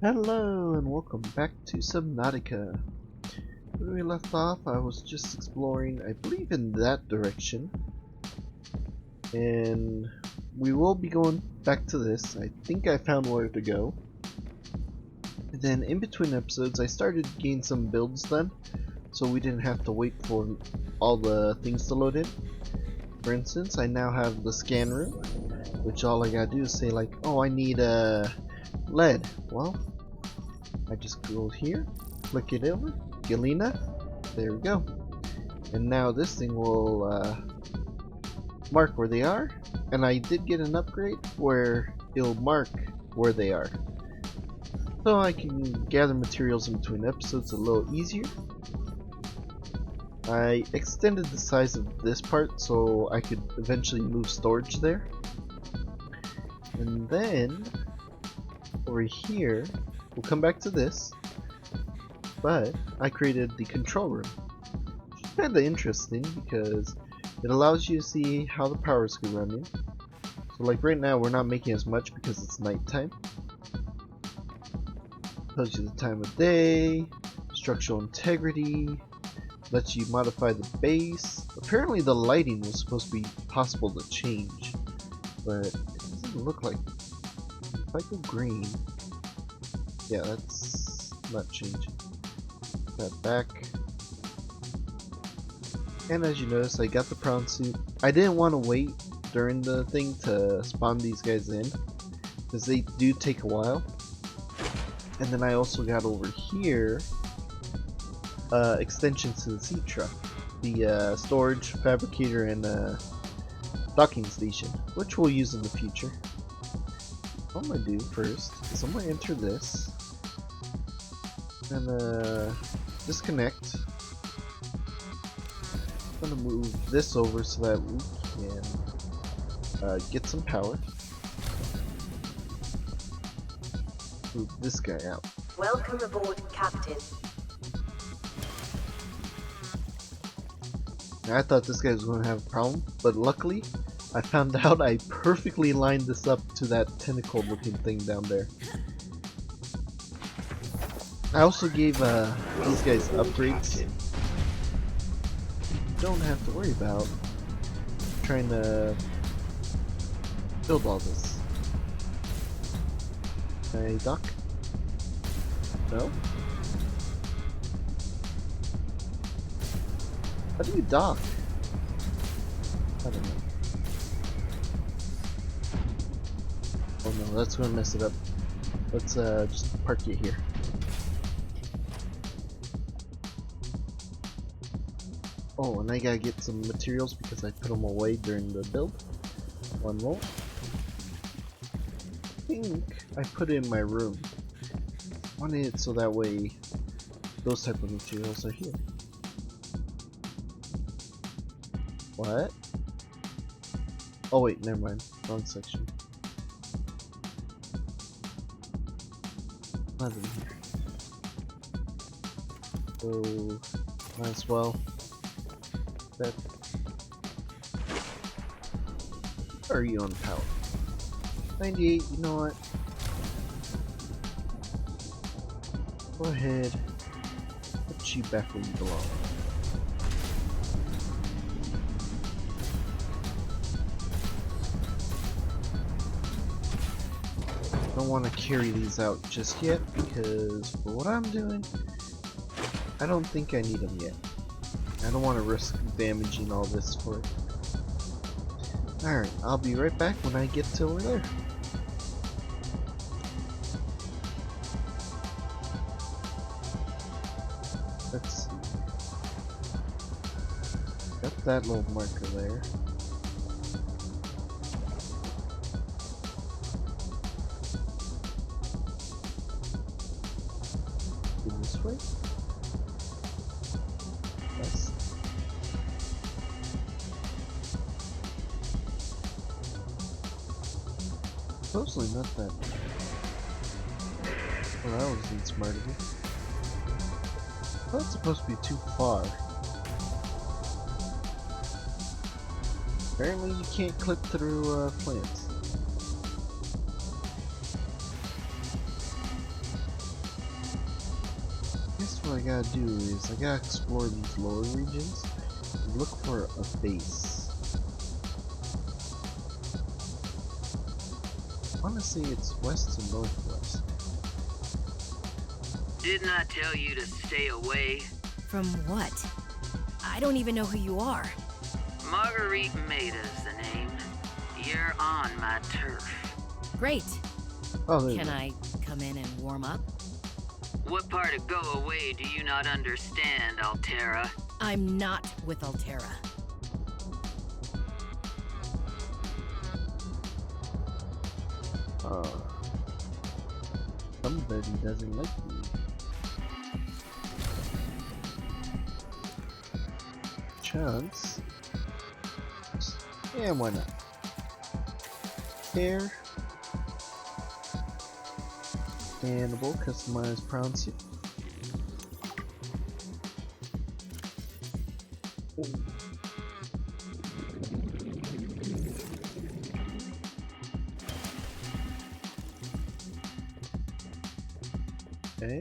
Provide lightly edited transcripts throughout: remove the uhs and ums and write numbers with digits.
Hello and welcome back to Subnautica. Where we left off, I was just exploring, I believe in that direction. And we will be going back to this. I think I found where to go. And then in between episodes, I started getting some builds done, so we didn't have to wait for all the things to load in. For instance, I now have the scan room, which all I gotta do is say like, oh, I need lead. Well, I just go here, click it over, Galena, there we go. And now this thing will mark where they are, and I did get an upgrade where it'll mark where they are. So I can gather materials in between episodes a little easier. I extended the size of this part so I could eventually move storage there. And then, over here, we'll come back to this, but I created the control room. It's kinda interesting because it allows you to see how the power is running. So like right now we're not making as much because it's nighttime. Tells you the time of day, structural integrity, lets you modify the base. Apparently the lighting was supposed to be possible to change, but it doesn't look like it. If I go green, yeah, that's not changing. That back. And as you notice, I got the prawn suit. I didn't want to wait during the thing to spawn these guys in, because they do take a while. And then I also got over here extensions to the sea truck, the storage, fabricator, and docking station, which we'll use in the future. What I'm gonna do first is I'm gonna enter this and disconnect. I'm gonna move this over so that we can get some power. Move this guy out. Welcome aboard, Captain. Now, I thought this guy was going to have a problem, but luckily I found out I perfectly lined this up to that tentacle looking thing down there. I also gave these guys upgrades. You don't have to worry about trying to build all this. Hey, Doc? No? How do you dock? I don't know. Oh no, that's gonna mess it up. Let's just park it here. Oh, and I gotta get some materials because I put them away during the build. One moment. I think I put it in my room. Wanted it so that way those type of materials are here. What? Oh wait, never mind. Wrong section. Not in here. So might as well. That. Are you on power? 98. You know what? Go ahead. Put you back where you belong. I don't want to carry these out just yet because for what I'm doing, I don't think I need them yet. I don't want to risk damaging all this for it. Alright, I'll be right back when I get to over there. Let's see. Got that little marker there. This way. Yes. Supposedly not that. Well, that wasn't smart of me. That's supposed to be too far. Apparently you can't clip through plants. guess what I gotta do is I gotta explore these lower regions and look for a base. I wanna say it's west to northwest. Didn't I tell you to stay away? From what? I don't even know who you are. Marguerite Maida's the name. You're on my turf. Great. Oh, there you Can go. I come in and warm up? What part of go away do you not understand, Altera? I'm not with Altera. Somebody doesn't like me. Chance. Yeah, why not? Hair. Cannibal, customized prawn soup. Okay.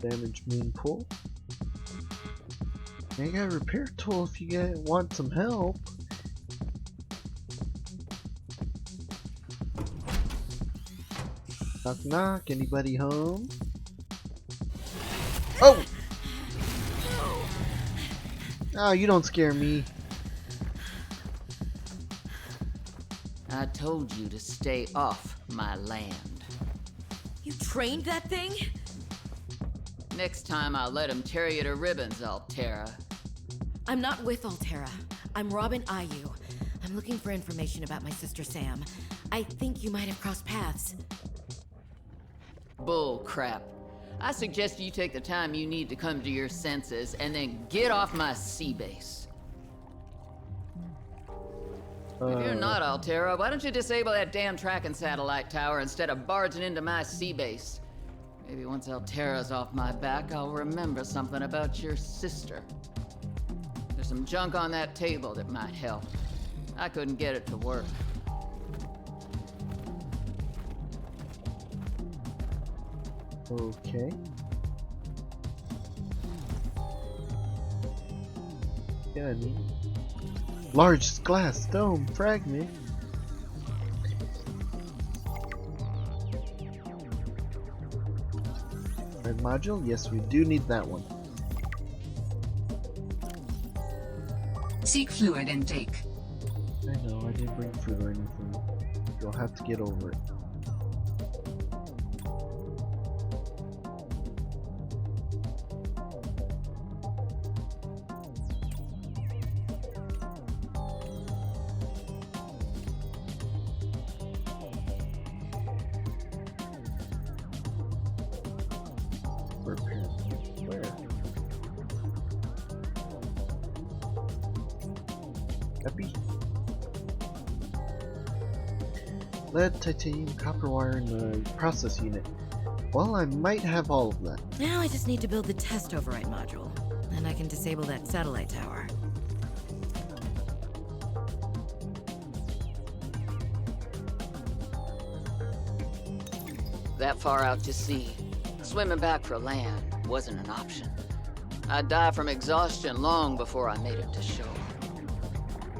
Damage moon pool. I got a repair tool if you guys want some help. Knock knock, anybody home? Oh! Oh, you don't scare me. I told you to stay off my land. You trained that thing? Next time I'll let him tear you to ribbons, Altera. I'm not with Altera. I'm Robin Ayu. I'm looking for information about my sister Sam. I think you might have crossed paths. Bull crap. I suggest you take the time you need to come to your senses and then get off my sea base. If you're not Altera, why don't you disable that damn tracking satellite tower instead of barging into my sea base? Maybe once Altera's off my back, I'll remember something about your sister. There's some junk on that table that might help. I couldn't get it to work. Okay. Yeah, I mean, large glass dome fragment. Red module? Yes, we do need that one. Seek fluid intake. I know, I didn't bring food or anything. You'll have to get over it. Where? Happy? Lead, titanium, copper wire in the process unit. Well, I might have all of that. Now I just need to build the test override module. Then I can disable that satellite tower. That far out to sea, swimming back for land wasn't an option. I'd die from exhaustion long before I made it to shore.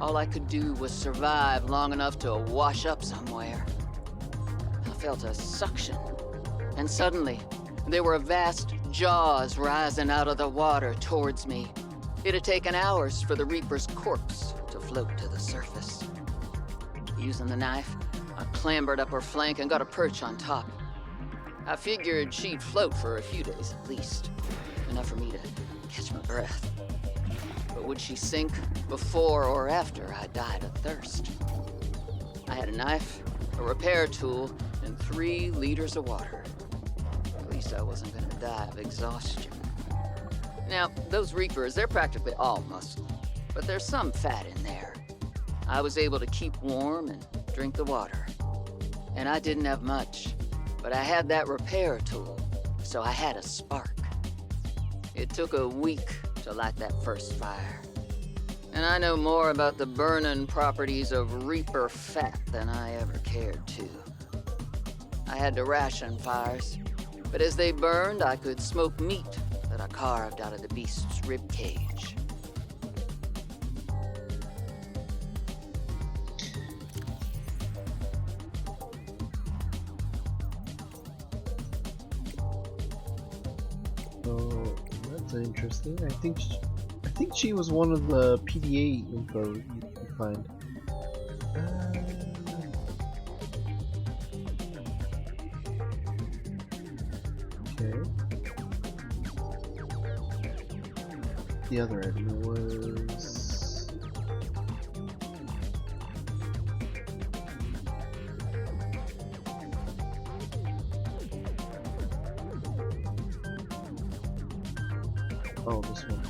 All I could do was survive long enough to wash up somewhere. I felt a suction, and suddenly, there were vast jaws rising out of the water towards me. It had taken hours for the Reaper's corpse to float to the surface. Using the knife, I clambered up her flank and got a perch on top. I figured she'd float for a few days at least, enough for me to catch my breath. But would she sink before or after I died of thirst? I had a knife, a repair tool, and 3 liters of water. At least I wasn't gonna die of exhaustion. Now, those Reapers, they're practically all muscle, but there's some fat in there. I was able to keep warm and drink the water. And I didn't have much, but I had that repair tool, so I had a spark. It took a week to light that first fire. And I know more about the burning properties of Reaper fat than I ever cared to. I had to ration fires, But as they burned, I could smoke meat that I carved out of the beast's rib cage. So that's interesting. I think she was one of the PDA info you find. Okay. The other item was... Oh, this one.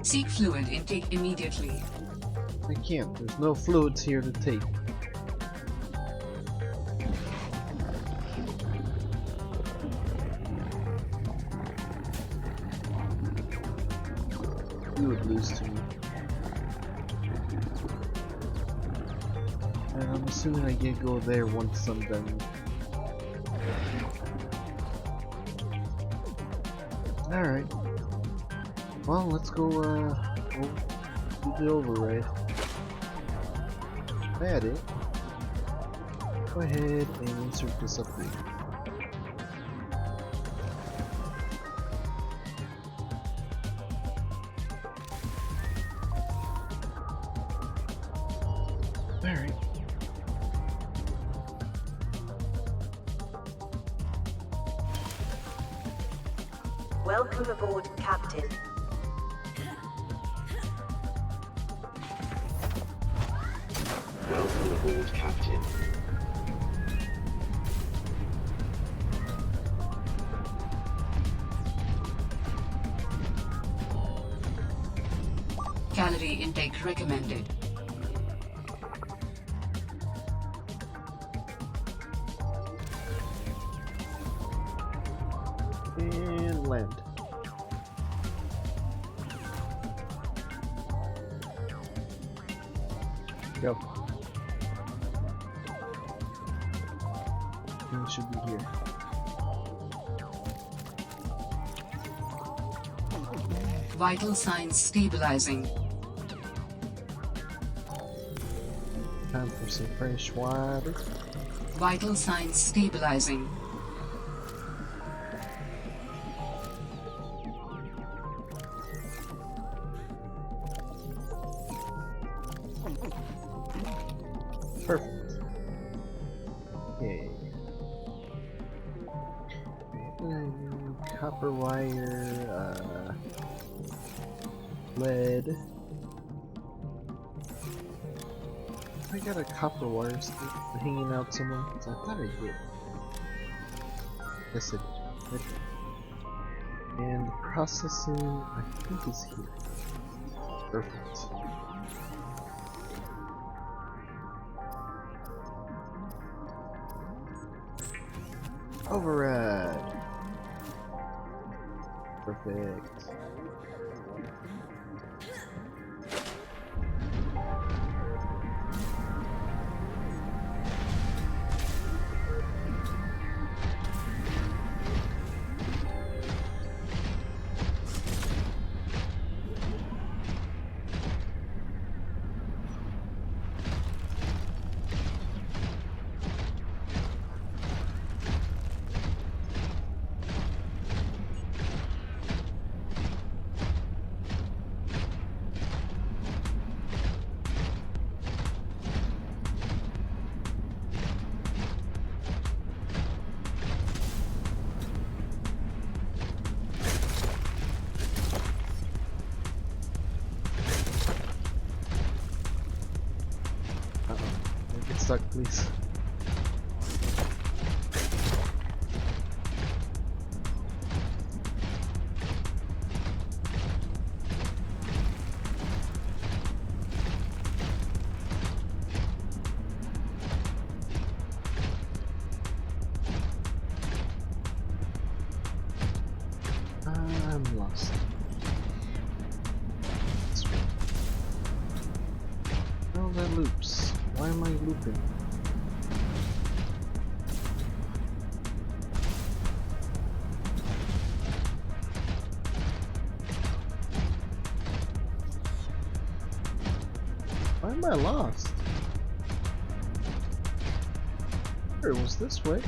Seek fluid intake immediately. I can't. There's no fluids here to take. You would lose to me. And I'm assuming I get go there once I'm done. Alright. Well, let's go, we'll do the override. At it. Go ahead and insert this upgrade. Alright. Welcome aboard, Captain. Welcome aboard, Captain. Calorie intake recommended. And land. Go. It should be here. Vital signs stabilizing. Time for some fresh water. Vital signs stabilizing. Perfect. Okay. Copper wire, lead. I got a copper wire stick hanging out somewhere. So I thought I did. Yes, I did. And processing, I think is here. Perfect. Override. Perfect. Stuck, please. I'm lost. Oh, that loops. Why am I looping? am I lost? Sure, it was this way.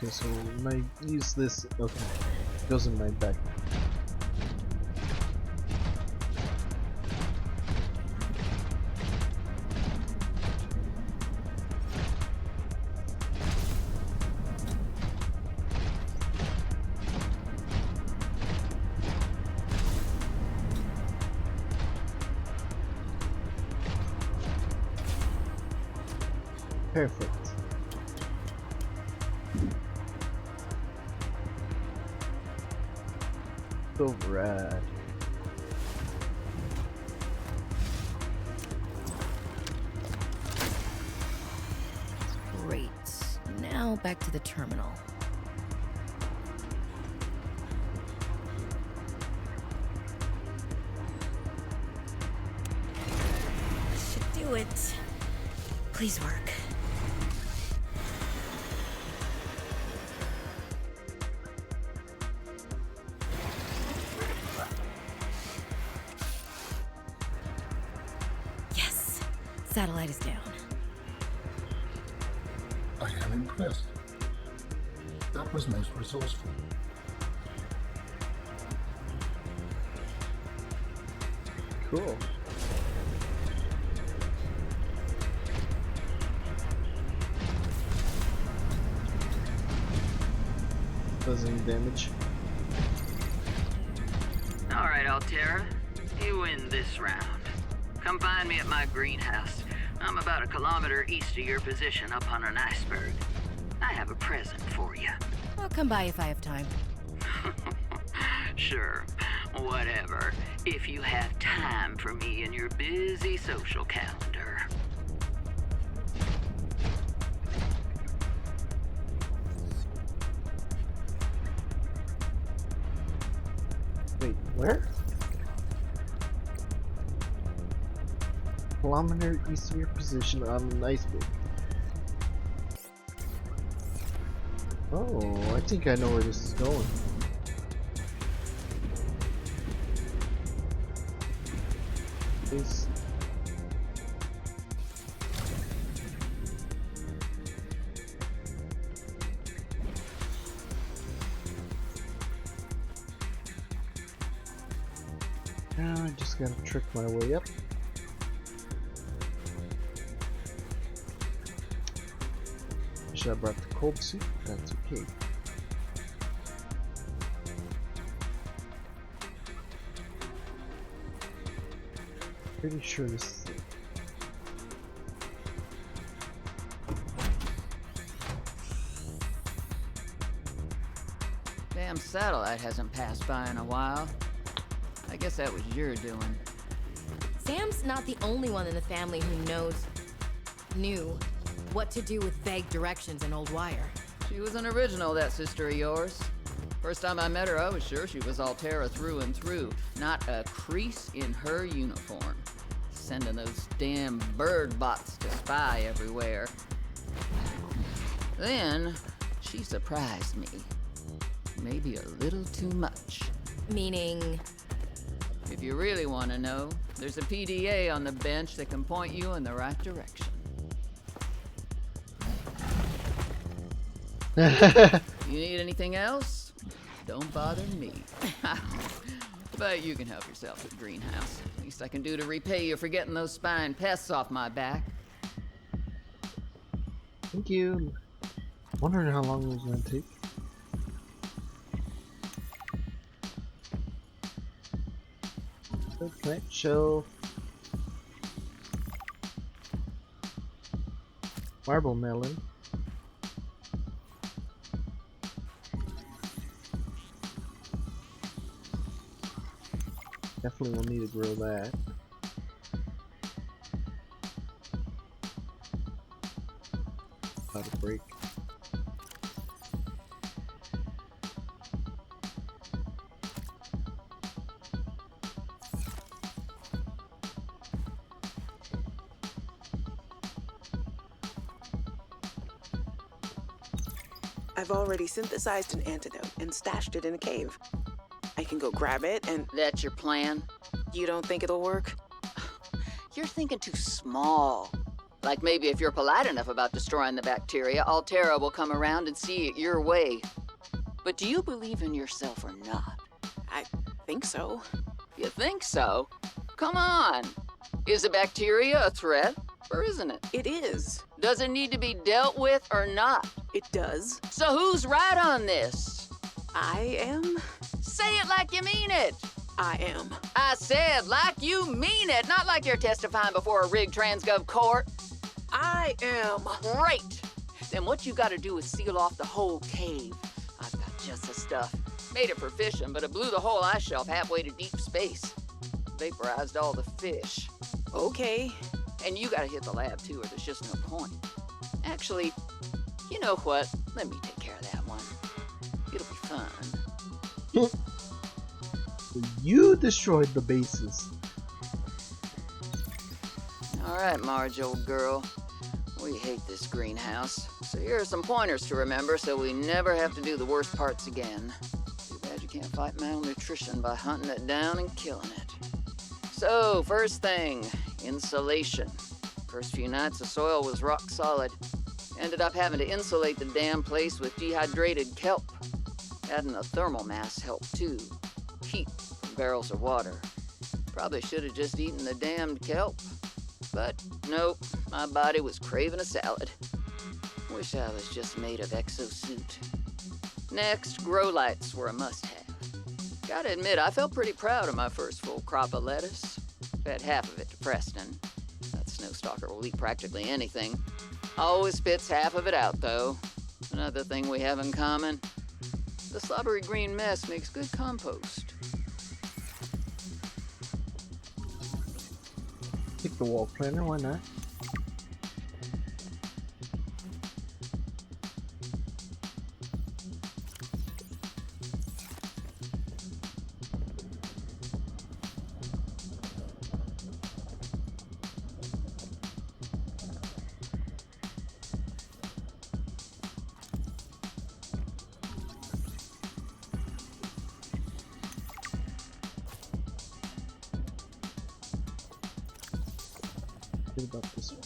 Okay, so when I use this, okay, it goes in my back. Perfect. So rad. Great. Now back to the terminal. Should do it. Please work. Yes. Satellite is down. I am impressed. That was most resourceful. Cool. Does any damage? Alright, Altera. You win this round. Come find me at my greenhouse. I'm about 1 kilometer east of your position up on an iceberg. I have a present for you. I'll come by if I have time. Sure, whatever. If you have time for me in your busy social calendar. Wait, where? Kilometer east of your position on an iceberg. Oh, I think I know where this is going. This. Now I just gotta trick my way up. Should have brought the cold suit, that's okay. Pretty sure this is it. Damn satellite hasn't passed by in a while. I guess that was your doing. Sam's not the only one in the family who knew what to do with vague directions in Old Wire. She was an original, that sister of yours. First time I met her, I was sure she was Altera through and through. Not a crease in her uniform. Sending those damn bird bots to spy everywhere. Then, she surprised me. Maybe a little too much. Meaning? If you really want to know, there's a PDA on the bench that can point you in the right direction. You need anything else? Don't bother me. But you can help yourself to the greenhouse. Least I can do to repay you for getting those spine pests off my back. Thank you. Wondering how long it was gonna take. Okay, shelf. Marble melon. Definitely will need to grow that. I've already synthesized an antidote and stashed it in a cave. I can go grab it and... That's your plan? You don't think it'll work? You're thinking too small. Like maybe if you're polite enough about destroying the bacteria, Altera will come around and see it your way. But do you believe in yourself or not? I think so. You think so? Come on. Is the bacteria a threat, or isn't it? It is. Does it need to be dealt with or not? It does. So who's right on this? I am. Say it like you mean it. I am. I said like you mean it, not like you're testifying before a rigged transgov court. I am. Great. Then what you gotta do is seal off the whole cave. I've got just the stuff. Made it for fishing, but it blew the whole ice shelf halfway to deep space. Vaporized all the fish. Okay. And you gotta hit the lab too, or there's just no point. Actually, you know what? Let me take care of that one. It'll be fun. You destroyed the bases. Alright, Marge, old girl. We hate this greenhouse. So here are some pointers to remember so we never have to do the worst parts again. Too bad you can't fight malnutrition by hunting it down and killing it. So, first thing, insulation. First few nights the soil was rock solid. Ended up having to insulate the damn place with dehydrated kelp. Adding a thermal mass helped too. Heat from barrels of water. Probably should have just eaten the damned kelp. But nope, my body was craving a salad. Wish I was just made of exosuit. Next, grow lights were a must-have. Gotta admit, I felt pretty proud of my first full crop of lettuce. Fed half of it to Preston. That snowstalker will eat practically anything. Always spits half of it out, though. Another thing we have in common. The slobbery green mess makes good compost. Pick the wall planner, why not? What about this one?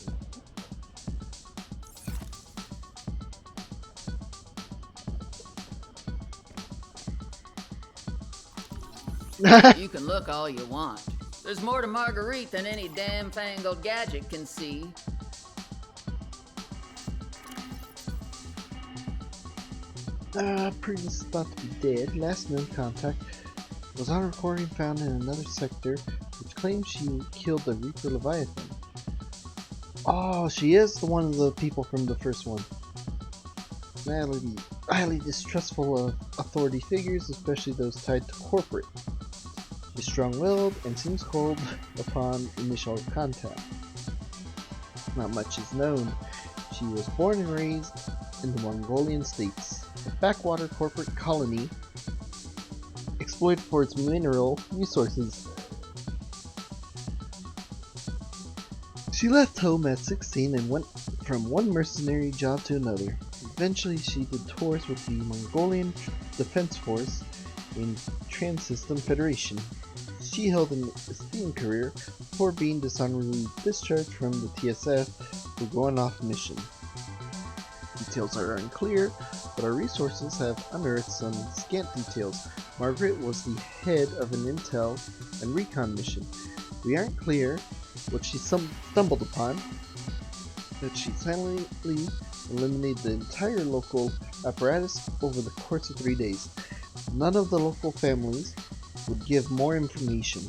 You can look all you want. There's more to Marguerite than any damn fangled gadget can see. Previously thought to be dead, last known contact was on a recording found in another sector which claims she killed the Reaper Leviathan. Oh, she is the one of the people from the first one. Highly distrustful of authority figures, especially those tied to corporate. She's strong-willed and seems cold upon initial contact. Not much is known. She was born and raised in the Mongolian states, a backwater corporate colony exploited for its mineral resources. She left home at 16 and went from one mercenary job to another. Eventually she did tours with the Mongolian Defense Force in Trans-System Federation. She held an esteemed career before being dishonorably discharged from the TSF for going off mission. Details are unclear, but our resources have unearthed some scant details. Margaret was the head of an intel and recon mission. We aren't clear what she stumbled upon, but she silently eliminated the entire local apparatus over the course of 3 days. None of the local families would give more information.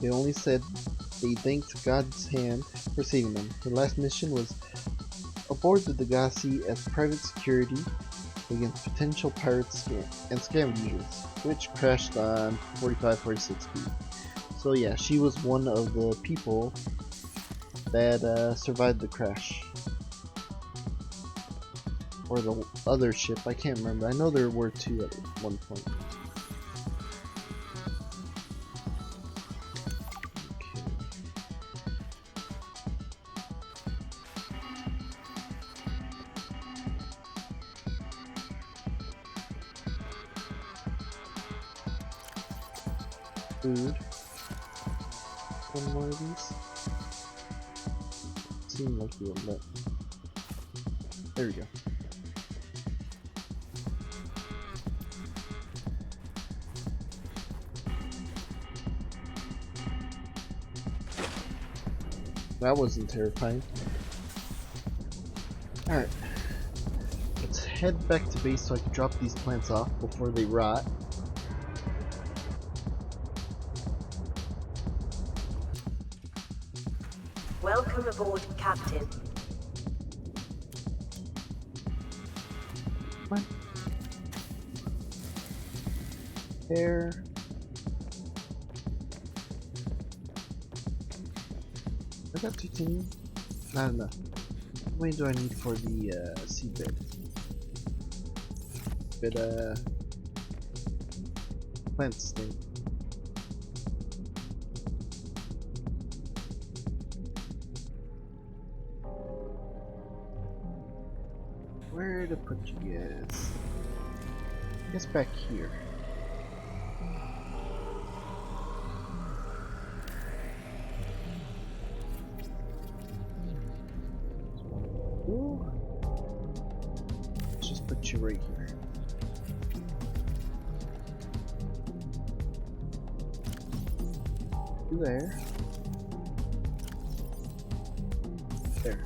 They only said they thanked God's hand for saving them. Her last mission was aboard the Degasi as private security against potential pirates and scavengers, which crashed on 45-46 feet. So yeah, she was one of the people that survived the crash. Or the other ship, I can't remember. I know there were two at one point. food. One more of these. Seemed like you would let me. There we go. That wasn't terrifying. Alright. Let's head back to base so I can drop these plants off before they rot. Welcome aboard, Captain. Come on. There. I got titanium. Not enough. How many do I need for the seedbed? But plants thing. Where to put you guys? I guess back here. Ooh. Let's just put you right here. You there. There.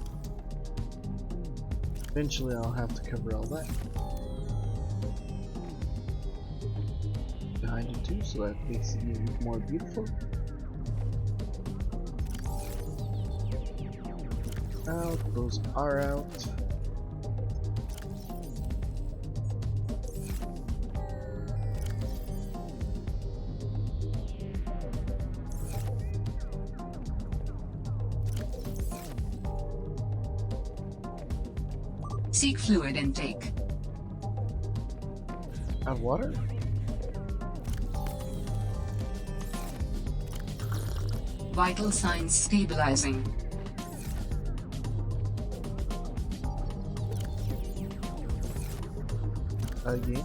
Eventually I'll have to cover all that. Behind it too, so that makes it even more beautiful. Out, those are out. Seek fluid intake. Out of water? Vital signs stabilizing. Again.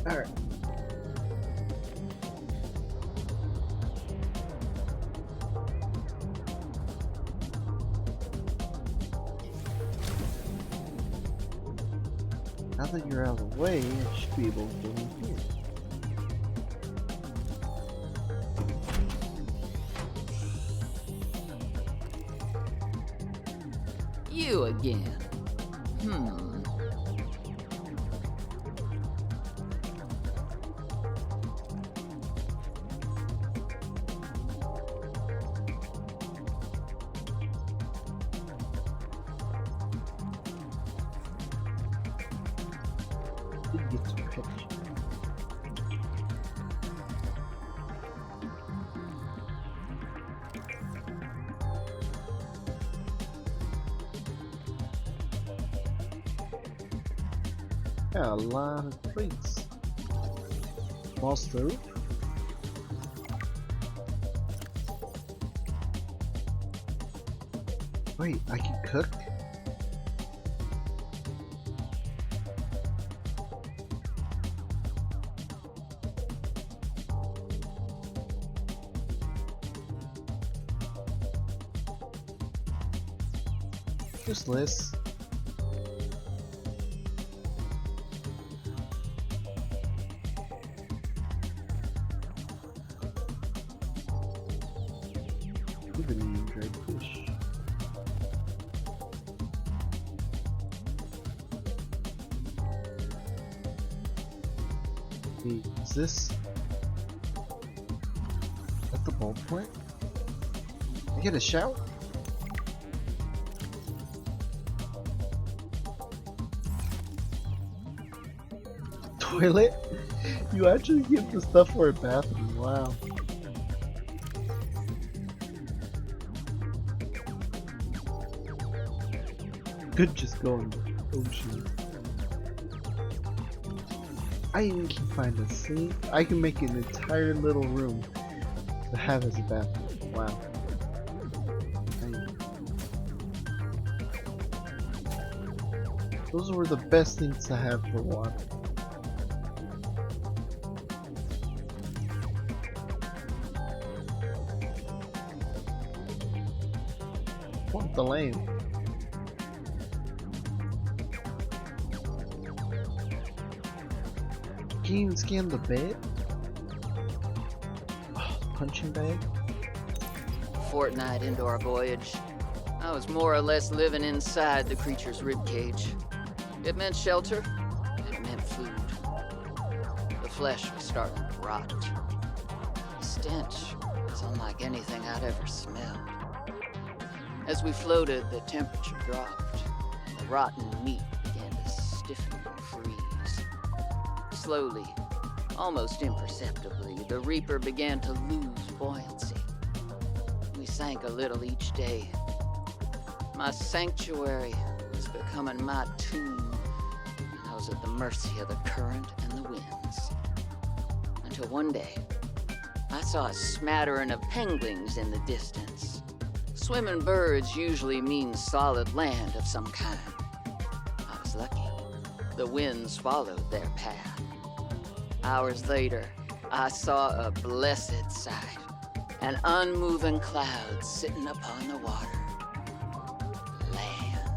Alright. Now that you're out of the way, I should be able to go in here. You again. Did get some pitch. Got a lot of plates. Small stove. Wait, I can cook? Useless. Even dried fish. Wait, is this at the bulb plant? I get a shower? Toilet? You actually get the stuff for a bathroom, wow. Could just go in the ocean. I even can find a sink. I can make an entire little room to have as a bathroom. Wow. Those were the best things to have for water. the land. Can you even scan the bed? Oh, punching bag? Fortnight into our voyage, I was more or less living inside the creature's ribcage. It meant shelter, it meant food. The flesh was starting to rot. The stench was unlike anything I'd ever smelled. As we floated, the temperature dropped, and the rotten meat began to stiffen and freeze. Slowly, almost imperceptibly, the Reaper began to lose buoyancy. We sank a little each day. My sanctuary was becoming my tomb, and I was at the mercy of the current and the winds. Until one day, I saw a smattering of penguins in the distance. Swimming birds usually mean solid land of some kind. I was lucky. The winds followed their path. Hours later, I saw a blessed sight. An unmoving cloud sitting upon the water. Land.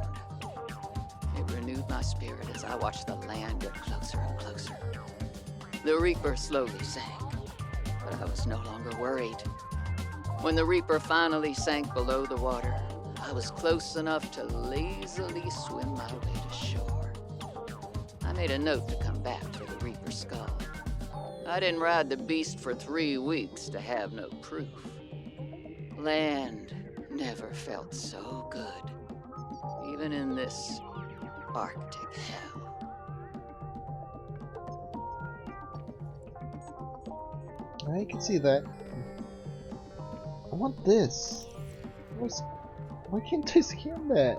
It renewed my spirit as I watched the land get closer and closer. The Reaper slowly sank, but I was no longer worried. When the Reaper finally sank below the water, I was close enough to lazily swim my way to shore. I made a note to come back for the Reaper's skull. I didn't ride the beast for 3 weeks to have no proof. Land never felt so good, even in this Arctic hell. I can see that. I want this. Why can't I scan that?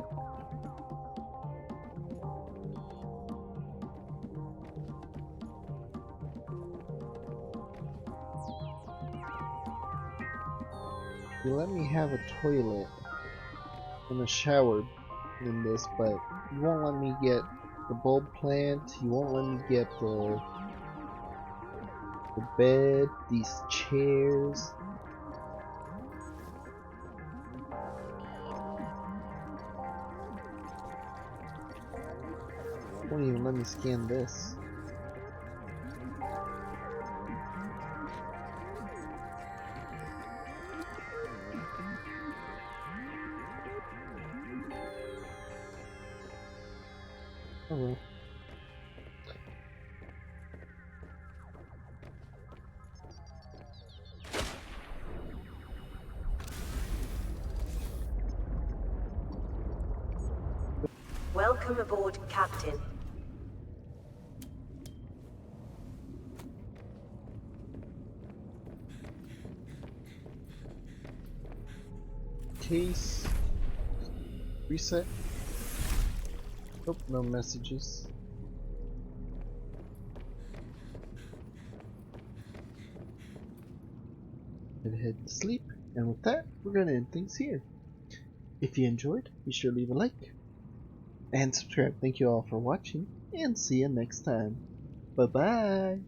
You let me have a toilet and a shower in this, but you won't let me get the bulb plant, you won't let me get the bed, these chairs. Won't even let me scan this. Oh well. Welcome aboard, Captain. Case. Reset. Oh, no messages. Gonna head to sleep, and with that, we're gonna end things here. If you enjoyed, be sure to leave a like and subscribe. Thank you all for watching, and see you next time. Bye bye.